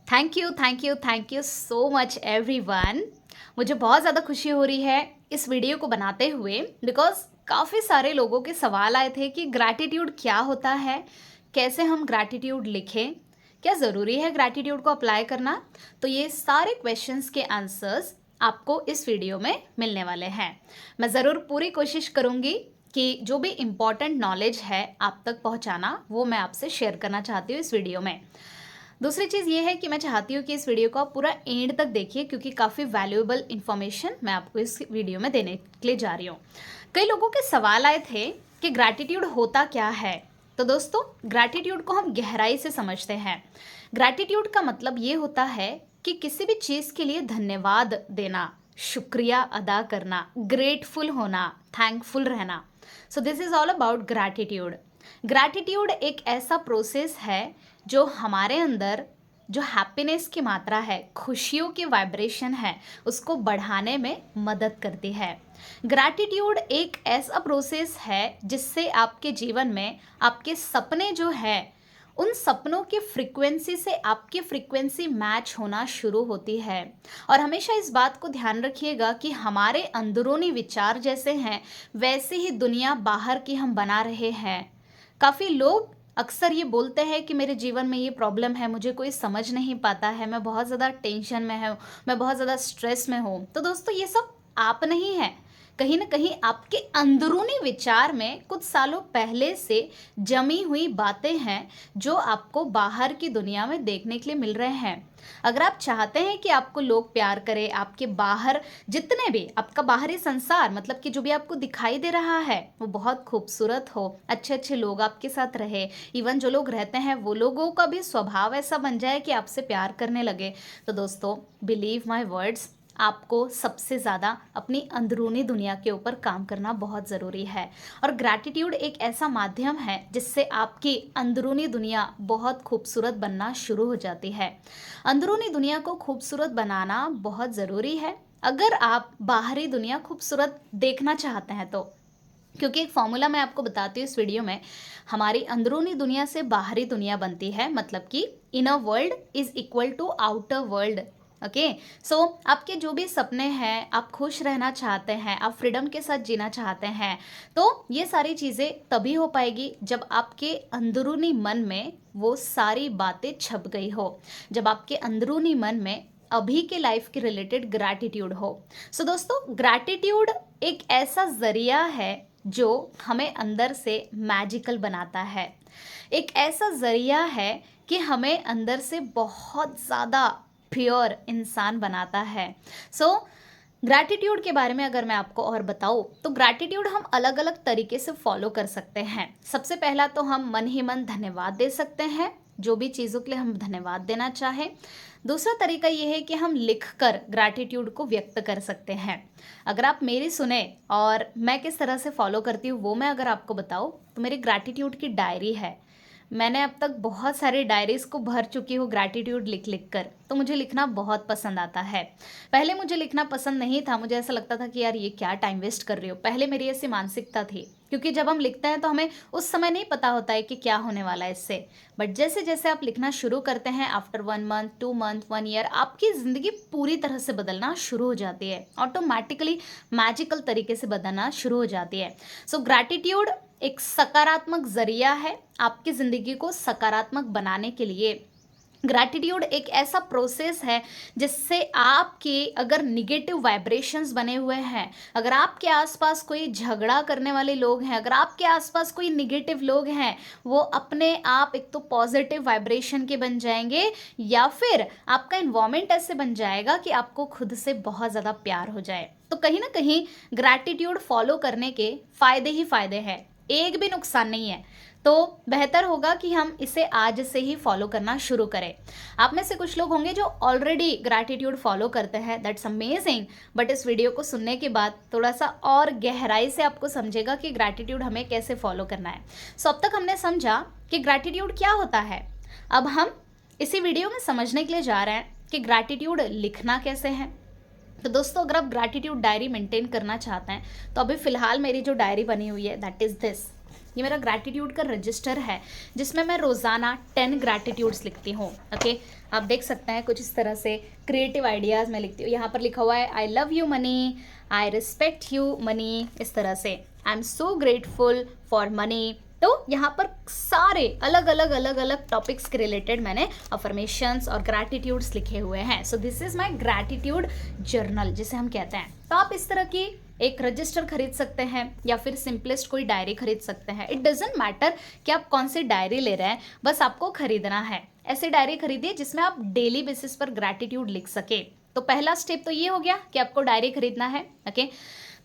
Thank you so much everyone. मुझे बहुत ज़्यादा खुशी हो रही है इस वीडियो को बनाते हुए बिकॉज़ काफ़ी सारे लोगों के सवाल आए थे कि ग्रैटिट्यूड क्या होता है, कैसे हम ग्रैटिट्यूड लिखें, क्या ज़रूरी है ग्रैटिट्यूड को अप्लाई करना। तो ये सारे क्वेश्चंस के आंसर्स आपको इस वीडियो में मिलने वाले हैं। मैं ज़रूर पूरी कोशिश करूँगी कि जो भी इम्पॉर्टेंट नॉलेज है आप तक पहुँचाना वो मैं आपसे शेयर करना चाहती हूँ इस वीडियो में। दूसरी चीज़ ये है कि मैं चाहती हूँ कि इस वीडियो को आप पूरा एंड तक देखिए क्योंकि काफ़ी वैल्यूएबल इन्फॉर्मेशन मैं आपको इस वीडियो में देने के लिए जा रही हूँ। कई लोगों के सवाल आए थे कि ग्रैटिट्यूड होता क्या है। तो दोस्तों, ग्रैटिट्यूड को हम गहराई से समझते हैं। ग्रैटिट्यूड का मतलब ये होता है कि किसी भी चीज़ के लिए धन्यवाद देना, शुक्रिया अदा करना, ग्रेटफुल होना, थैंकफुल रहना। So this is all about gratitude. Gratitude एक ऐसा प्रोसेस है जो हमारे अंदर जो हैप्पीनेस की मात्रा है, खुशियों की वाइब्रेशन है, उसको बढ़ाने में मदद करती है। ग्रैटिट्यूड एक ऐसा प्रोसेस है जिससे आपके जीवन में आपके सपने जो है उन सपनों की फ्रीक्वेंसी से आपकी फ्रीक्वेंसी मैच होना शुरू होती है। और हमेशा इस बात को ध्यान रखिएगा कि हमारे अंदरूनी विचार जैसे हैं वैसे ही दुनिया बाहर की हम बना रहे हैं। काफ़ी लोग अक्सर ये बोलते हैं कि मेरे जीवन में ये प्रॉब्लम है, मुझे कोई समझ नहीं पाता है, मैं बहुत ज़्यादा टेंशन में हूँ, मैं बहुत ज़्यादा स्ट्रेस में हूँ। तो दोस्तों, ये सब आप नहीं है, कहीं ना कहीं आपके अंदरूनी विचार में कुछ सालों पहले से जमी हुई बातें हैं जो आपको बाहर की दुनिया में देखने के लिए मिल रहे हैं। अगर आप चाहते हैं कि आपको लोग प्यार करें, आपके बाहर जितने भी आपका बाहरी संसार मतलब कि जो भी आपको दिखाई दे रहा है वो बहुत खूबसूरत हो, अच्छे अच्छे लोग आपके साथ रहे, इवन जो लोग रहते हैं वो लोगों का भी स्वभाव ऐसा बन जाए कि आपसे प्यार करने लगे, तो दोस्तों बिलीव माय वर्ड्स, आपको सबसे ज़्यादा अपनी अंदरूनी दुनिया के ऊपर काम करना बहुत ज़रूरी है। और ग्रैटिट्यूड एक ऐसा माध्यम है जिससे आपकी अंदरूनी दुनिया बहुत खूबसूरत बनना शुरू हो जाती है। अंदरूनी दुनिया को खूबसूरत बनाना बहुत ज़रूरी है अगर आप बाहरी दुनिया खूबसूरत देखना चाहते हैं तो। क्योंकि एक फॉर्मूला मैं आपको बताती हूँ इस वीडियो में, हमारी अंदरूनी दुनिया से बाहरी दुनिया बनती है, मतलब कि inner world is equal to outer world. Okay, so आपके जो भी सपने हैं, आप खुश रहना चाहते हैं, आप फ्रीडम के साथ जीना चाहते हैं, तो ये सारी चीज़ें तभी हो पाएगी जब आपके अंदरूनी मन में वो सारी बातें छप गई हो, जब आपके अंदरूनी मन में अभी के लाइफ के रिलेटेड ग्रैटिट्यूड हो। सो दोस्तों, ग्रैटिट्यूड एक ऐसा जरिया है जो हमें अंदर से मैजिकल बनाता है, एक ऐसा जरिया है कि हमें अंदर से बहुत ज़्यादा प्योर इंसान बनाता है। सो ग्रैटिट्यूड के बारे में अगर मैं आपको और बताऊँ तो ग्रैटिट्यूड हम अलग अलग तरीके से फॉलो कर सकते हैं। सबसे पहला तो हम मन ही मन धन्यवाद दे सकते हैं, जो भी चीज़ों के लिए हम धन्यवाद देना चाहें। दूसरा तरीका ये है कि हम लिखकर ग्रैटिट्यूड को व्यक्त कर सकते हैं। अगर आप मेरी सुने और मैं किस तरह से फॉलो करती हूँ वो मैं अगर आपको बताऊँ तो मेरी ग्रैटिट्यूड की डायरी है। मैंने अब तक बहुत सारे डायरीज को भर चुकी हूँ ग्रैटिट्यूड लिख लिख कर। तो मुझे लिखना बहुत पसंद आता है। पहले मुझे लिखना पसंद नहीं था, मुझे ऐसा लगता था कि यार ये क्या टाइम वेस्ट कर रही हो, पहले मेरी ऐसी मानसिकता थी। क्योंकि जब हम लिखते हैं तो हमें उस समय नहीं पता होता है कि क्या होने वाला है इससे। बट जैसे जैसे आप लिखना शुरू करते हैं, आफ्टर 1 मंथ, 2 मंथ, 1 ईयर, आपकी ज़िंदगी पूरी तरह से बदलना शुरू हो जाती है, ऑटोमेटिकली मैजिकल तरीके से बदलना शुरू हो जाती है। सो ग्रैटिट्यूड एक सकारात्मक जरिया है आपकी ज़िंदगी को सकारात्मक बनाने के लिए। ग्रैटिट्यूड एक ऐसा प्रोसेस है जिससे आपके अगर निगेटिव वाइब्रेशंस बने हुए हैं, अगर आपके आसपास कोई झगड़ा करने वाले लोग हैं, अगर आपके आसपास कोई निगेटिव लोग हैं, वो अपने आप एक तो पॉजिटिव वाइब्रेशन के बन जाएंगे या फिर आपका इन्वायरमेंट ऐसे बन जाएगा कि आपको खुद से बहुत ज़्यादा प्यार हो जाए। तो कहीं ना कहीं ग्रैटिट्यूड फॉलो करने के फ़ायदे ही फ़ायदे हैं, एक भी नुकसान नहीं है। तो बेहतर होगा कि हम इसे आज से ही फॉलो करना शुरू करें। आप में से कुछ लोग होंगे जो ऑलरेडी ग्रैटिट्यूड फॉलो करते हैं, दैट्स अमेजिंग। बट इस वीडियो को सुनने के बाद थोड़ा सा और गहराई से आपको समझेगा कि ग्रैटिट्यूड हमें कैसे फॉलो करना है। सो अब तक हमने समझा कि ग्रैटिट्यूड क्या होता है। अब हम इसी वीडियो में समझने के लिए जा रहे हैं कि ग्रैटिट्यूड लिखना कैसे है। तो दोस्तों, अगर आप ग्रैटिट्यूड डायरी मेंटेन करना चाहते हैं तो अभी फ़िलहाल मेरी जो डायरी बनी हुई है दैट इज़ दिस। ये मेरा ग्रैटिट्यूड का रजिस्टर है जिसमें मैं रोज़ाना 10 ग्रैटिट्यूड्स लिखती हूँ। ओके, आप देख सकते हैं कुछ इस तरह से क्रिएटिव आइडियाज़ मैं लिखती हूँ। यहाँ पर लिखा हुआ है I love you money, I respect you money, इस तरह से I am so grateful for money. तो यहाँ पर सारे अलग अलग टॉपिक्स के रिलेटेड मैंने अफर्मेशंस और ग्रैटिट्यूड्स लिखे हुए हैं। So this is my gratitude journal जिसे हम कहते हैं। तो आप इस तरह की एक रजिस्टर खरीद सकते हैं या फिर सिंपलेस्ट कोई डायरी खरीद सकते हैं। इट डजेंट मैटर कि आप कौन सी डायरी ले रहे हैं, बस आपको खरीदना है। ऐसी डायरी खरीदिए जिसमें आप डेली बेसिस पर ग्रैटिट्यूड लिख सके। तो पहला स्टेप तो ये हो गया कि आपको डायरी खरीदना है। ओके,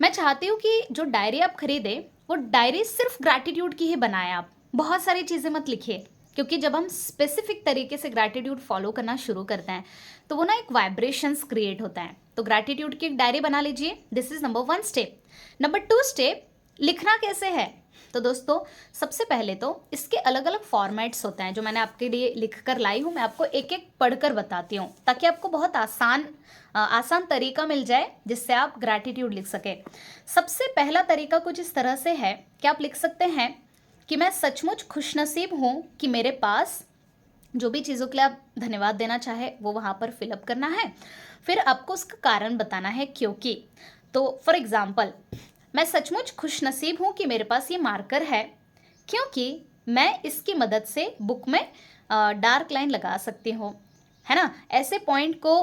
मैं चाहती हूँ कि जो डायरी आप खरीदे वो डायरी सिर्फ ग्रैटिट्यूड की ही बनाए। आप बहुत सारी चीज़ें मत लिखिए, क्योंकि जब हम स्पेसिफिक तरीके से ग्रैटिट्यूड फॉलो करना शुरू करते हैं तो वो ना एक वाइब्रेशंस क्रिएट होता है। तो ग्रैटिट्यूड की एक डायरी बना लीजिए। This is number 1 step. Number 2 step, लिखना कैसे है? तो दोस्तों सबसे पहले तो इसके अलग अलग फॉर्मेट्स होते हैं जो मैंने आपके लिए लिख कर लाई हूँ। मैं आपको एक एक पढ़कर बताती हूँ ताकि आपको बहुत आसान तरीका मिल जाए जिससे आप ग्रैटिट्यूड लिख सके। सबसे पहला तरीका कुछ इस तरह से है कि आप लिख सकते हैं कि मैं सचमुच खुशनसीब हूँ कि मेरे पास जो भी चीज़ों के लिए आप धन्यवाद देना चाहे वो वहाँ पर फिलअप करना है। फिर आपको उसका कारण बताना है क्योंकि। तो फॉर एग्जाम्पल, मैं सचमुच खुशनसीब हूँ कि मेरे पास ये मार्कर है क्योंकि मैं इसकी मदद से बुक में डार्क लाइन लगा सकती हूँ, है ना। ऐसे पॉइंट को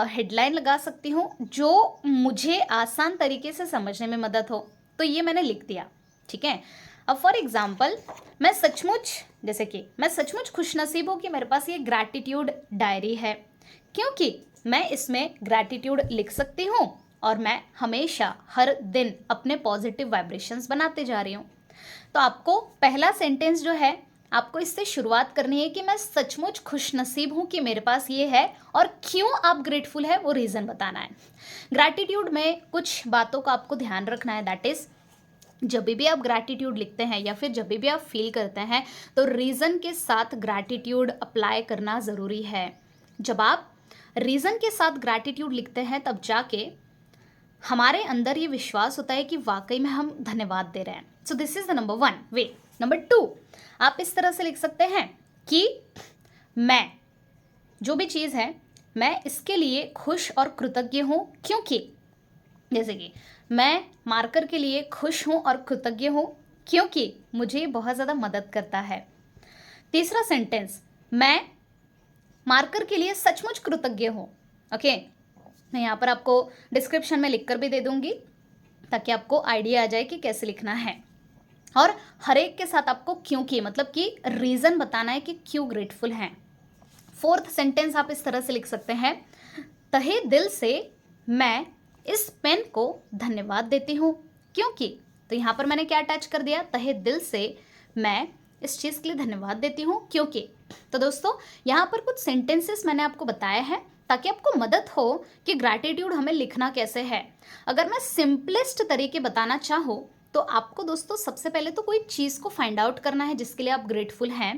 हेडलाइन लगा सकती हूँ जो मुझे आसान तरीके से समझने में मदद हो। तो ये मैंने लिख दिया, ठीक है। अब फॉर एग्जाम्पल, मैं सचमुच खुशनसीब हूँ कि मेरे पास ये ग्रैटिट्यूड डायरी है क्योंकि मैं इसमें ग्रैटिट्यूड लिख सकती हूँ और मैं हमेशा हर दिन अपने पॉजिटिव वाइब्रेशंस बनाते जा रही हूँ। तो आपको पहला सेंटेंस जो है आपको इससे शुरुआत करनी है कि मैं सचमुच खुशनसीब हूँ कि मेरे पास ये है, और क्यों आप ग्रेटफुल है वो रीज़न बताना है। ग्रैटिट्यूड में कुछ बातों का आपको ध्यान रखना है। दैट इज़, जब भी आप ग्रैटिट्यूड लिखते हैं या फिर जब भी आप फील करते हैं तो रीज़न के साथ ग्रैटिट्यूड अप्लाई करना ज़रूरी है। जब आप रीज़न के साथ ग्रैटिट्यूड लिखते हैं तब जाके हमारे अंदर ये विश्वास होता है कि वाकई में हम धन्यवाद दे रहे हैं। So this is the number 1 way. Number 2, आप इस तरह से लिख सकते हैं कि मैं जो भी चीज़ है मैं इसके लिए खुश और कृतज्ञ हूँ क्योंकि, जैसे कि मैं मार्कर के लिए खुश हूँ और कृतज्ञ हूँ क्योंकि मुझे बहुत ज़्यादा मदद करता है। तीसरा सेंटेंस, मैं मार्कर के लिए सचमुच कृतज्ञ हूँ। ओके, मैं यहाँ पर आपको डिस्क्रिप्शन में लिख कर भी दे दूँगी ताकि आपको आइडिया आ जाए कि कैसे लिखना है। और हर एक के साथ आपको क्योंकि मतलब कि रीज़न बताना है कि क्यों ग्रेटफुल हैं। फोर्थ सेंटेंस आप इस तरह से लिख सकते हैं, तहे दिल से मैं इस पेन को धन्यवाद देती हूँ क्योंकि। तो यहाँ पर मैंने क्या अटैच कर दिया, तहे दिल से मैं इस चीज़ के लिए धन्यवाद देती हूँ क्योंकि। तो दोस्तों यहाँ पर कुछ सेंटेंसेस मैंने आपको बताया है ताकि आपको मदद हो कि ग्रैटिट्यूड हमें लिखना कैसे है। अगर मैं सिंपलेस्ट तरीके बताना चाहूँ तो आपको दोस्तों सबसे पहले तो कोई चीज़ को फाइंड आउट करना है जिसके लिए आप ग्रेटफुल हैं।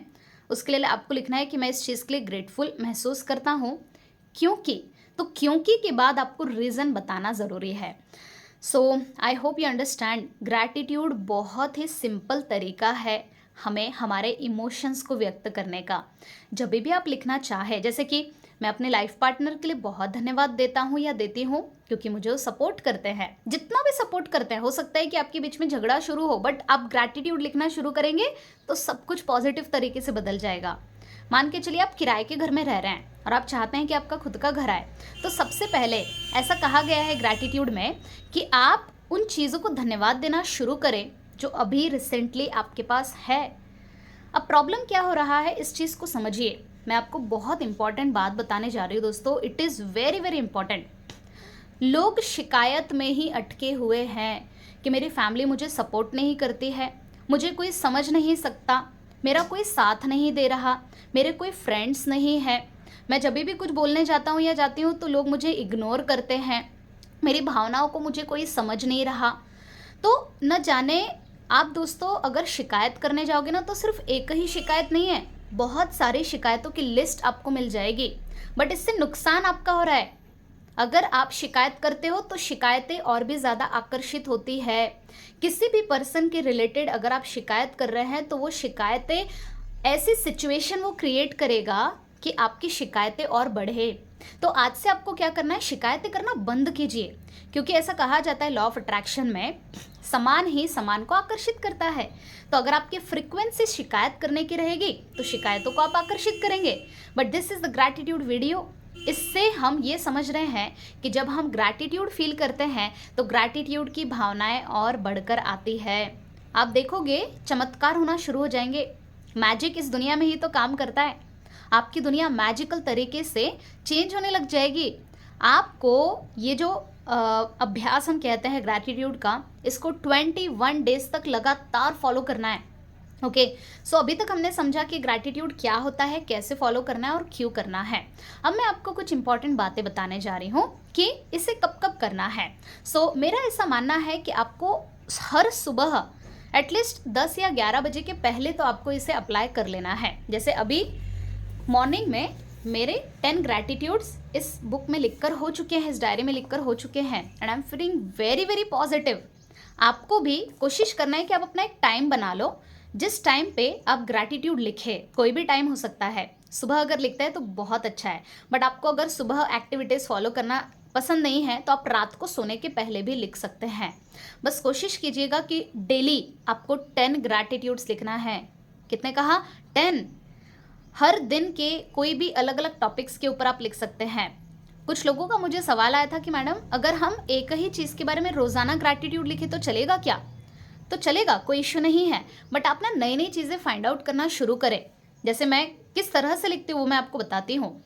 उसके लिए आपको लिखना है कि मैं इस चीज़ के लिए ग्रेटफुल महसूस करता हूँ क्योंकि। तो क्योंकि के बाद आपको रीज़न बताना ज़रूरी है। So I hope you understand, gratitude बहुत ही सिंपल तरीका है हमें हमारे इमोशंस को व्यक्त करने का। जब भी आप लिखना चाहे, जैसे कि मैं अपने लाइफ पार्टनर के लिए बहुत धन्यवाद देता हूँ या देती हूँ क्योंकि मुझे वो सपोर्ट करते हैं। जितना भी सपोर्ट करते हैं, हो सकता है कि आपके बीच में झगड़ा शुरू हो, बट आप ग्रैटिट्यूड लिखना शुरू करेंगे तो सब कुछ पॉजिटिव तरीके से बदल जाएगा। मान के चलिए आप किराए के घर में रह रहे हैं और आप चाहते हैं कि आपका खुद का घर आए, तो सबसे पहले ऐसा कहा गया है ग्रैटिट्यूड में कि आप उन चीज़ों को धन्यवाद देना शुरू करें जो अभी रिसेंटली आपके पास है। अब प्रॉब्लम क्या हो रहा है इस चीज़ को समझिए। मैं आपको बहुत इंपॉर्टेंट बात बताने जा रही हूँ दोस्तों, it is very very important. लोग शिकायत में ही अटके हुए हैं कि मेरी फैमिली मुझे सपोर्ट नहीं करती है, मुझे कोई समझ नहीं सकता, मेरा कोई साथ नहीं दे रहा, मेरे कोई फ्रेंड्स नहीं है, मैं जब भी कुछ बोलने जाता हूँ या जाती हूँ तो लोग मुझे इग्नोर करते हैं, मेरी भावनाओं को मुझे कोई समझ नहीं रहा। तो न जाने आप दोस्तों अगर शिकायत करने जाओगे ना तो सिर्फ एक ही शिकायत नहीं है, बहुत सारी शिकायतों की लिस्ट आपको मिल जाएगी। बट इससे नुकसान आपका हो रहा है। अगर आप शिकायत करते हो तो शिकायतें और भी ज़्यादा आकर्षित होती है। किसी भी पर्सन के रिलेटेड अगर आप शिकायत कर रहे हैं तो वो शिकायतें ऐसी सिचुएशन वो क्रिएट करेगा कि आपकी शिकायतें और बढ़े, तो आज से आपको क्या करना है, शिकायतें करना बंद कीजिए। क्योंकि ऐसा कहा जाता है लॉ ऑफ अट्रैक्शन में, समान ही समान को आकर्षित करता है। तो अगर आपकी फ्रीक्वेंसी शिकायत करने की रहेगी तो शिकायतों को आप आकर्षित करेंगे। But this is the gratitude video. इससे हम ये समझ रहे हैं कि जब हम ग्रैटिट्यूड फील करते हैं तो ग्रैटिट्यूड की भावनाएं और बढ़कर आती है। आप देखोगे चमत्कार होना शुरू हो जाएंगे। मैजिक इस दुनिया में ही तो काम करता है। आपकी दुनिया मैजिकल तरीके से चेंज होने लग जाएगी। आपको ये जो अभ्यास हम कहते हैं ग्रैटिट्यूड का, इसको 21 डेज तक लगातार फॉलो करना है। ओके, सो अभी तक हमने समझा कि ग्रैटिट्यूड क्या होता है, कैसे फॉलो करना है और क्यों करना है। अब मैं आपको कुछ इंपॉर्टेंट बातें बताने जा रही हूँ कि इसे कब कब करना है। सो मेरा ऐसा मानना है कि आपको हर सुबह एटलीस्ट 10 या 11 बजे के पहले तो आपको इसे अप्लाई कर लेना है। जैसे अभी मॉर्निंग में मेरे 10 ग्रैटिट्यूड्स इस बुक में लिखकर हो चुके हैं, इस डायरी में लिखकर हो चुके हैं, and I am feeling very very positive. आपको भी कोशिश करना है कि आप अपना एक टाइम बना लो जिस टाइम पे आप ग्रैटिट्यूड लिखे। कोई भी टाइम हो सकता है, सुबह अगर लिखते हैं तो बहुत अच्छा है, बट आपको अगर सुबह एक्टिविटीज़ फॉलो करना पसंद नहीं है तो आप रात को सोने के पहले भी लिख सकते हैं। बस कोशिश कीजिएगा कि डेली आपको 10 ग्रैटिट्यूड्स लिखना है। कितने कहा? 10। हर दिन के कोई भी अलग अलग टॉपिक्स के ऊपर आप लिख सकते हैं। कुछ लोगों का मुझे सवाल आया था कि मैडम अगर हम एक ही चीज़ के बारे में रोज़ाना ग्रैटिट्यूड लिखें तो चलेगा क्या? तो चलेगा, कोई इश्यू नहीं है, बट आप ना नई नई चीज़ें फाइंड आउट करना शुरू करें। जैसे मैं किस तरह से लिखती हूँ वो मैं आपको बताती हूँ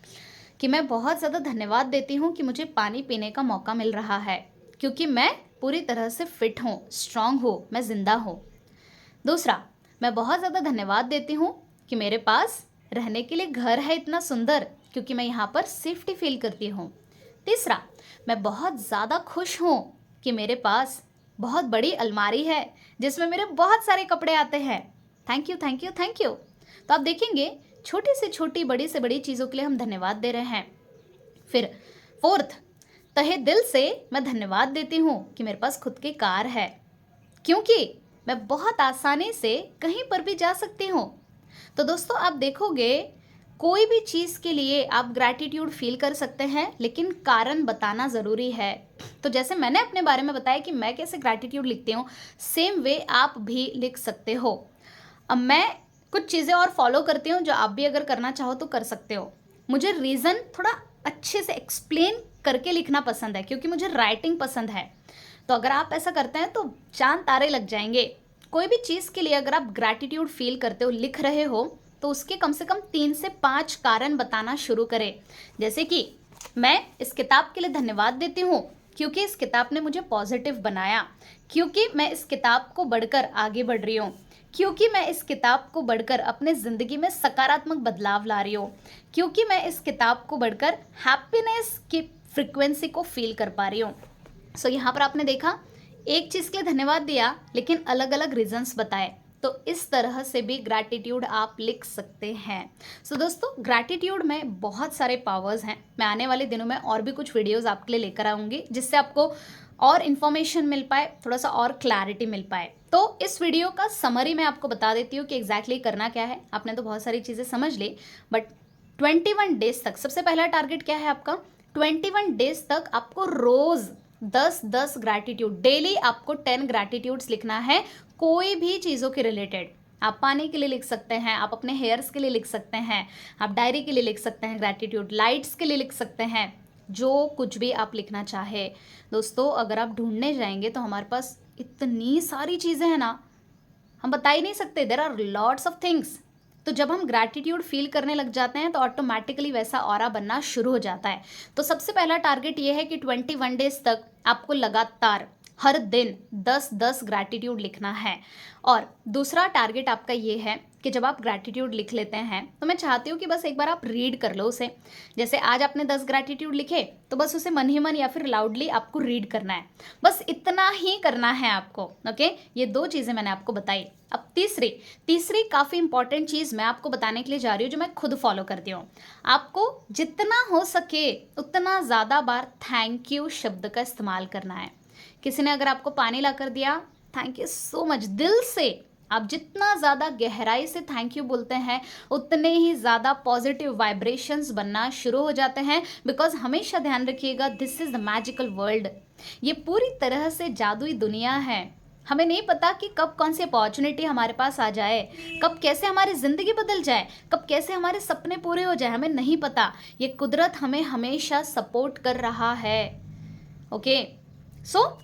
कि मैं बहुत ज़्यादा धन्यवाद देती हूँ कि मुझे पानी पीने का मौका मिल रहा है, क्योंकि मैं पूरी तरह से फिट हूँ, स्ट्रांग हूँ, मैं ज़िंदा हूँ। दूसरा, मैं बहुत ज़्यादा धन्यवाद देती हूँ कि मेरे पास रहने के लिए घर है इतना सुंदर, क्योंकि मैं यहाँ पर सेफ्टी फील करती हूँ। तीसरा, मैं बहुत ज़्यादा खुश हूँ कि मेरे पास बहुत बड़ी अलमारी है जिसमें मेरे बहुत सारे कपड़े आते हैं। Thank you thank you thank you. तो आप देखेंगे छोटी से छोटी, बड़ी से बड़ी चीज़ों के लिए हम धन्यवाद दे रहे हैं। फिर फोर्थ, तहे दिल से मैं धन्यवाद देती हूँ कि मेरे पास खुद की कार है, क्योंकि मैं बहुत आसानी से कहीं पर भी जा सकती हूँ। तो दोस्तों आप देखोगे कोई भी चीज़ के लिए आप ग्रैटिट्यूड फील कर सकते हैं, लेकिन कारण बताना ज़रूरी है। तो जैसे मैंने अपने बारे में बताया कि मैं कैसे ग्रैटिट्यूड लिखती हूँ, सेम वे आप भी लिख सकते हो। अब मैं कुछ चीज़ें और फॉलो करती हूँ जो आप भी अगर करना चाहो तो कर सकते हो। मुझे रीज़न थोड़ा अच्छे से एक्सप्लेन करके लिखना पसंद है, क्योंकि मुझे राइटिंग पसंद है। तो अगर आप ऐसा करते हैं तो चांद तारे लग जाएंगे। कोई भी चीज़ के लिए अगर आप ग्रैटिट्यूड फील करते हो, लिख रहे हो, तो उसके कम से कम 3 से 5 कारण बताना शुरू करें। जैसे कि मैं इस किताब के लिए धन्यवाद देती हूँ क्योंकि इस किताब ने मुझे पॉजिटिव बनाया, क्योंकि मैं इस किताब को बढ़कर आगे बढ़ रही हूँ, क्योंकि मैं इस किताब को बढ़कर अपने ज़िंदगी में सकारात्मक बदलाव ला रही हूँ, क्योंकि मैं इस किताब को बढ़कर हैप्पीनेस की फ्रिक्वेंसी को फील कर पा रही हूँ। सो यहाँ पर आपने देखा, एक चीज़ के लिए धन्यवाद दिया लेकिन अलग अलग रीजंस बताए। तो इस तरह से भी ग्रैटिट्यूड आप लिख सकते हैं। सो दोस्तों, ग्रैटिट्यूड में बहुत सारे पावर्स हैं। मैं आने वाले दिनों में और भी कुछ वीडियोस आपके लिए लेकर आऊँगी जिससे आपको और इन्फॉर्मेशन मिल पाए, थोड़ा सा और क्लैरिटी मिल पाए। तो इस वीडियो का समरी मैं आपको बता देती हूँ कि एग्जैक्टली करना क्या है। आपने तो बहुत सारी चीज़ें समझ ली, बट 21 डेज तक सबसे पहला टारगेट क्या है आपका? 21 डेज तक आपको रोज़ 10-10 ग्रैटिट्यूड, डेली आपको 10 ग्रैटिट्यूड्स लिखना है, कोई भी चीज़ों के रिलेटेड। आप पानी के लिए लिख सकते हैं, आप अपने हेयर्स के लिए लिख सकते हैं, आप डायरी के लिए लिख सकते हैं ग्रैटिट्यूड, लाइट्स के लिए लिख सकते हैं, जो कुछ भी आप लिखना चाहे। दोस्तों अगर आप ढूंढने जाएंगे तो हमारे पास इतनी सारी चीज़ें हैं ना, हम बता ही नहीं सकते। There are lots of things. तो जब हम ग्रैटिट्यूड फील करने लग जाते हैं तो ऑटोमेटिकली वैसा ऑरा बनना शुरू हो जाता है। तो सबसे पहला टारगेट ये है कि 21 डेज तक आपको लगातार हर दिन 10-10 ग्रैटिट्यूड लिखना है। और दूसरा टारगेट आपका ये है कि जब आप ग्रैटिट्यूड लिख लेते हैं तो मैं चाहती हूँ कि बस एक बार आप रीड कर लो उसे। जैसे आज आपने 10 ग्रैटिट्यूड लिखे तो बस उसे मन ही मन या फिर लाउडली आपको रीड करना है, बस इतना ही करना है आपको। ओके, ये 2 चीज़ें मैंने आपको बताई। अब तीसरी काफ़ी इंपॉर्टेंट चीज़ मैं आपको बताने के लिए जा रही हूँ जो मैं खुद फॉलो करती हूँ। आपको जितना हो सके उतना ज़्यादा बार थैंक यू शब्द का इस्तेमाल करना है। किसी ने अगर आपको पानी ला कर दिया, थैंक यू सो मच, दिल से आप जितना ज़्यादा गहराई से थैंक यू बोलते हैं उतने ही ज़्यादा पॉजिटिव वाइब्रेशंस बनना शुरू हो जाते हैं। बिकॉज हमेशा ध्यान रखिएगा, this is the magical world. ये पूरी तरह से जादुई दुनिया है। हमें नहीं पता कि कब कौन सी अपॉर्चुनिटी हमारे पास आ जाए, कब कैसे हमारी ज़िंदगी बदल जाए, कब कैसे हमारे सपने पूरे हो जाए, हमें नहीं पता। ये कुदरत हमें हमेशा सपोर्ट कर रहा है। ओके, सो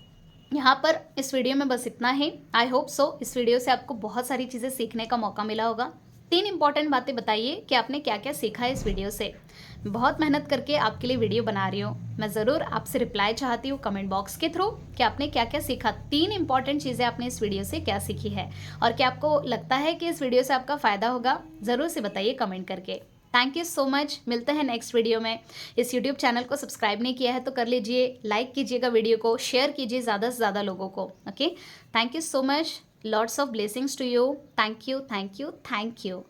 यहाँ पर इस वीडियो में बस इतना ही। आई होप सो इस वीडियो से आपको बहुत सारी चीज़ें सीखने का मौका मिला होगा। 3 इंपॉर्टेंट बातें बताइए कि आपने क्या क्या सीखा है इस वीडियो से। मैं बहुत मेहनत करके आपके लिए वीडियो बना रही हूँ। मैं ज़रूर आपसे रिप्लाई चाहती हूँ कमेंट बॉक्स के थ्रू कि आपने क्या क्या सीखा। 3 इंपॉर्टेंट चीज़ें आपने इस वीडियो से क्या सीखी है, और क्या आपको लगता है कि इस वीडियो से आपका फ़ायदा होगा, ज़रूर से बताइए कमेंट करके। Thank you so much. मिलते हैं नेक्स्ट वीडियो में। इस यूट्यूब चैनल को सब्सक्राइब नहीं किया है तो कर लीजिए, लाइक कीजिएगा वीडियो को, शेयर कीजिए ज़्यादा से ज़्यादा लोगों को। Okay, thank you so much. Lots of blessings to you. Thank you, thank you, thank you.